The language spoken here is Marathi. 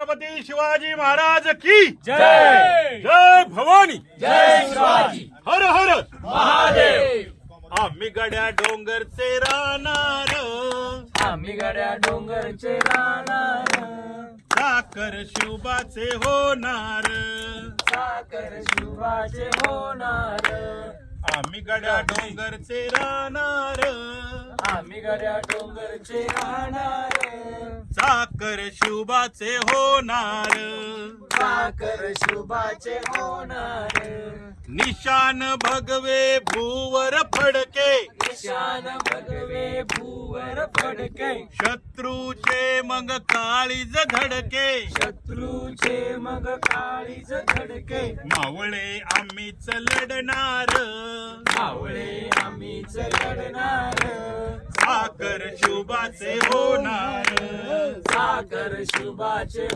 छत्रपती शिवाजी महाराज की जय जय भवानी जय शिवाजी हर हर महादेव। आम्ही गड्या डोंगरचे राहणार आम्ही गड्या डोंगरचे राहणार साखर शिवबाचे होणार साखर शिवाचे होणार आम्ही गड्या डोंगरचे राहणार आम्ही गड्या डोंगरचे राहणार साखर शिवबाचे होणार साखर शिवाचे होणार निशान भगवे भूवर फडके ईशान भगवे भूवर फडके शत्रूचे मग काळीज धडके शत्रूचे मग काळीज धडके मावळे आम्हीच लढणार मावळे आम्हीच लढणार साखर शिवबाचे होणार साखर शिवाचे